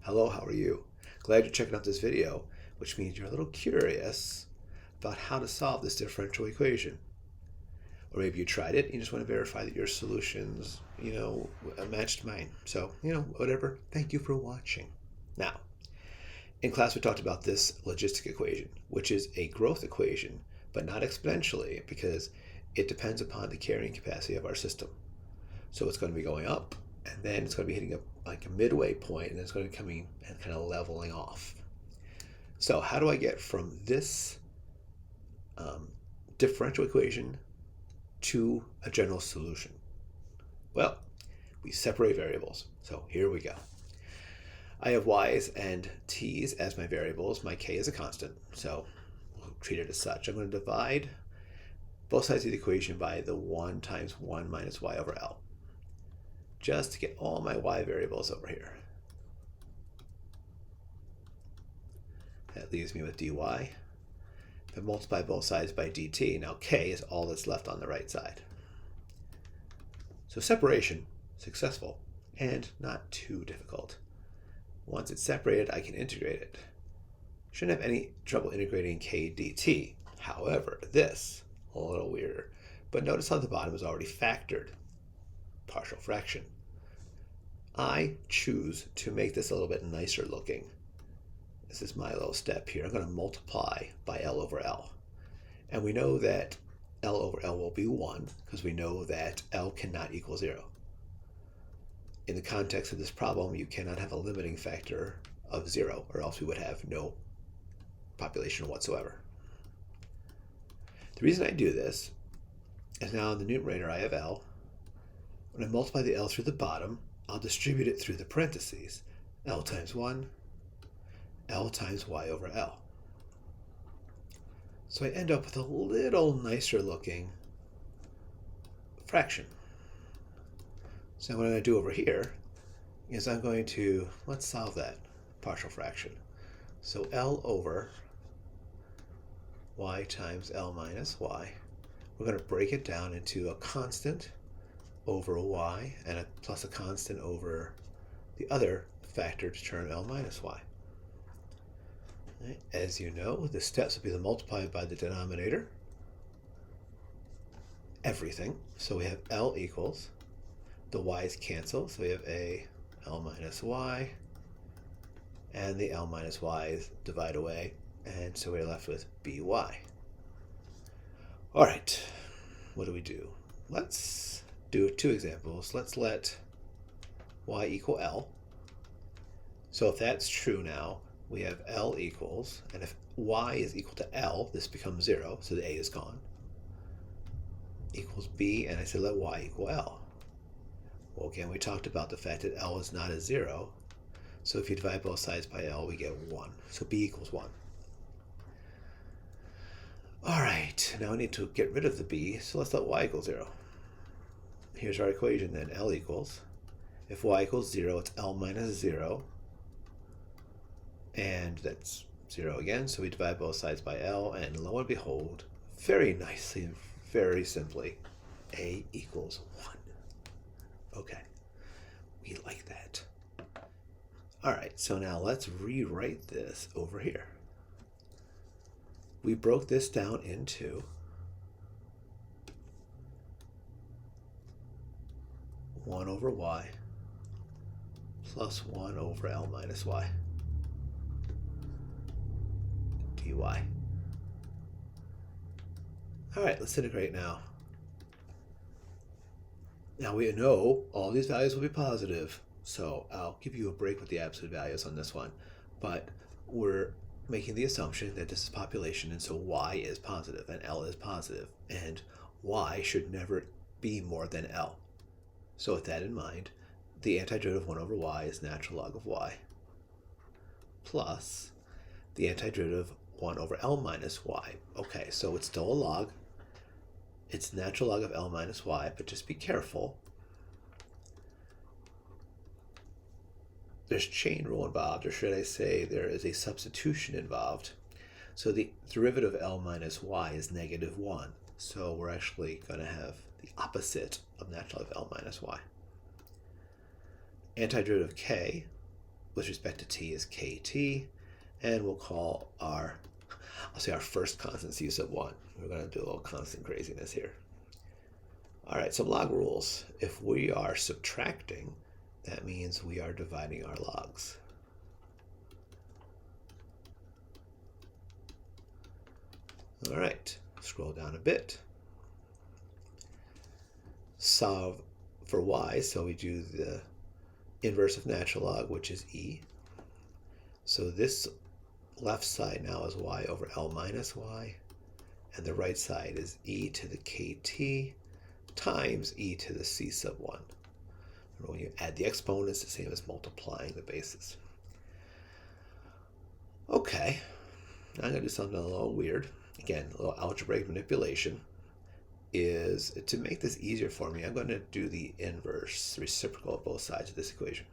Hello, how are you? Glad you're checking out this video, which means you're a little curious about how to solve this differential equation. Or maybe you tried it and you just want to verify that your solutions, matched mine. So, whatever. Thank you for watching. Now, in class we talked about this logistic equation, which is a growth equation, but not exponentially because it depends upon the carrying capacity of our system. So it's going to be going up, and then it's going to be hitting a midway point, and then it's going to be coming and kind of leveling off. So how do I get from this differential equation to a general solution? Well, we separate variables. So here we go. I have y's and t's as my variables. My k is a constant, so we'll treat it as such. I'm going to divide both sides of the equation by the 1 times 1 minus y over L, just to get all my y variables over here. That leaves me with dy. If I multiply both sides by dt, now k is all that's left on the right side. So separation, successful, and not too difficult. Once it's separated, I can integrate it. Shouldn't have any trouble integrating k dt. However, this, a little weirder. But notice how the bottom is already factored. Partial fraction. I choose to make this a little bit nicer looking. This is my little step here. I'm going to multiply by L over L. And we know that L over L will be 1 because we know that L cannot equal 0. In the context of this problem, you cannot have a limiting factor of 0, or else we would have no population whatsoever. The reason I do this is now in the numerator I have L. When I multiply the L through the bottom, I'll distribute it through the parentheses. L times 1, L times y over L. So I end up with a little nicer looking fraction. So what I'm going to do over here is I'm going to, let's solve that partial fraction. So L over y times L minus y. We're going to break it down into a constant over y and plus a constant over the other factored term L minus y. Right. As you know, the steps will be multiplied by the denominator, everything. So we have L equals, the y's cancel, so we have a L minus y, and the L minus y's divide away, and so we're left with by. All right, what do? Let's do 2 examples. Let's let y equal L. So if that's true now, we have L equals, and if y is equal to L, this becomes 0, so the a is gone, equals b, and I said let y equal L. Well, again, we talked about the fact that L is not a 0, so if you divide both sides by L, we get 1. So b equals 1. All right, now I need to get rid of the b, so let's let y equal 0. Here's our equation then. L equals, if y equals 0, it's L minus 0, and that's 0 again, so we divide both sides by L, and lo and behold, very nicely and very simply, a equals 1. Okay, we like that. All right, so now let's rewrite this over here. We broke this down into one over y plus 1 over L minus y dy. All right, let's integrate now. Now we know all these values will be positive, so I'll give you a break with the absolute values on this one, but we're making the assumption that this is population, and so y is positive and L is positive, and y should never be more than L. So with that in mind, the antiderivative of 1 over y is natural log of y plus the antiderivative 1 over L minus y. Okay, so it's still a log. It's natural log of L minus y, but just be careful. There's chain rule involved, or should I say there is a substitution involved. So the derivative of L minus y is negative 1. So we're actually going to have the opposite of natural log of L minus y. Antiderivative of k with respect to t is kt, and we'll call our first constant c sub 1. We're going to do a little constant craziness here. All right, some log rules. If we are subtracting, that means we are dividing our logs. All right, scroll down a bit. Solve for y, so we do the inverse of natural log, which is e. So this left side now is y over L minus y, and the right side is e to the kt times e to the c sub 1. When you add the exponents, the same as multiplying the bases. Okay, now I'm going to do something a little weird. Again, a little algebraic manipulation. Is to make this easier for me, I'm going to do the inverse, the reciprocal of both sides of this equation.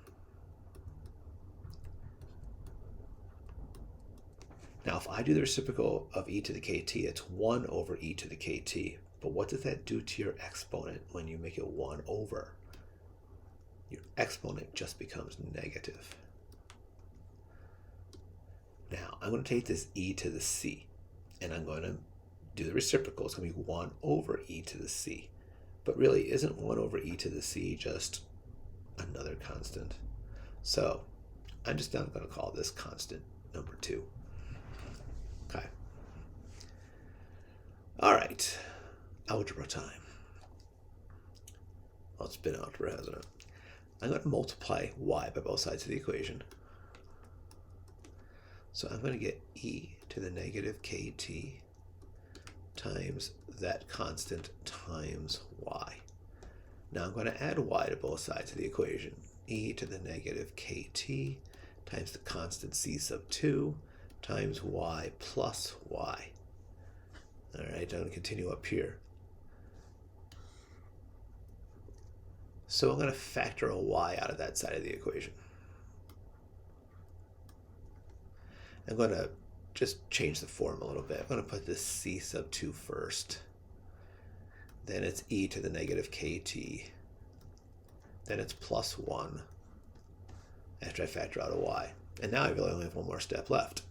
Now, if I do the reciprocal of e to the kt, it's 1 over e to the kt. But what does that do to your exponent when you make it 1 over? Your exponent just becomes negative. Now, I'm going to take this e to the c, and I'm going to do the reciprocal. It's going to be 1 over e to the c. But really, isn't 1 over e to the c just another constant? So I'm just now going to call this constant number 2. Okay. All right. Algebra time. Well, it's been algebra, hasn't it? I'm going to multiply y by both sides of the equation. So I'm going to get e to the negative kt times that constant times y. Now I'm going to add y to both sides of the equation. E to the negative kt times the constant c sub 2 times y plus y. All right, I'm going to continue up here. So I'm going to factor a y out of that side of the equation. I'm going to just change the form a little bit. I'm going to put this c sub 2 first. Then it's e to the negative kt. Then it's plus 1 after I factor out a y. And now I really only have one more step left.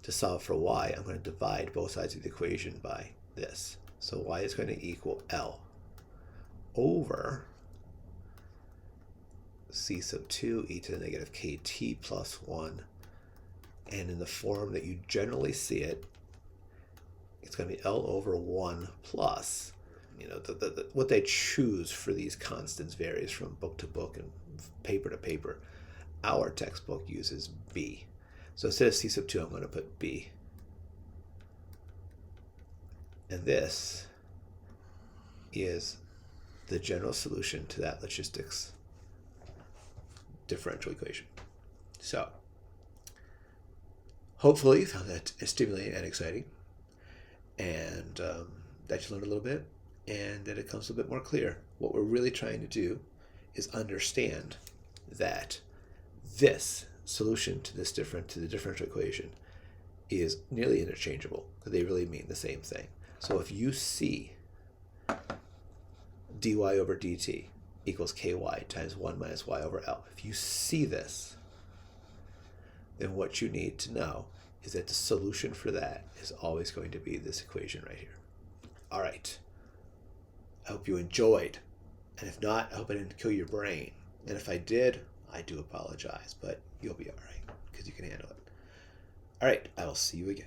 To solve for y, I'm going to divide both sides of the equation by this. So y is going to equal L over c sub 2 e to the negative kt plus 1. And in the form that you generally see it, it's going to be L over 1 plus, what they choose for these constants varies from book to book and paper to paper. Our textbook uses B. So instead of C sub 2, I'm going to put B. And this is the general solution to that logistics differential equation. So hopefully you found that stimulating and exciting, and that you learned a little bit, and that it comes a bit more clear. What we're really trying to do is understand that this solution to the differential equation is nearly interchangeable, because they really mean the same thing. So if you see dy over dt equals ky times 1 minus y over L, if you see this, then what you need to know is that the solution for that is always going to be this equation right here. All right. I hope you enjoyed. And if not, I hope I didn't kill your brain. And if I did, I do apologize, but you'll be all right because you can handle it. All right. I will see you again.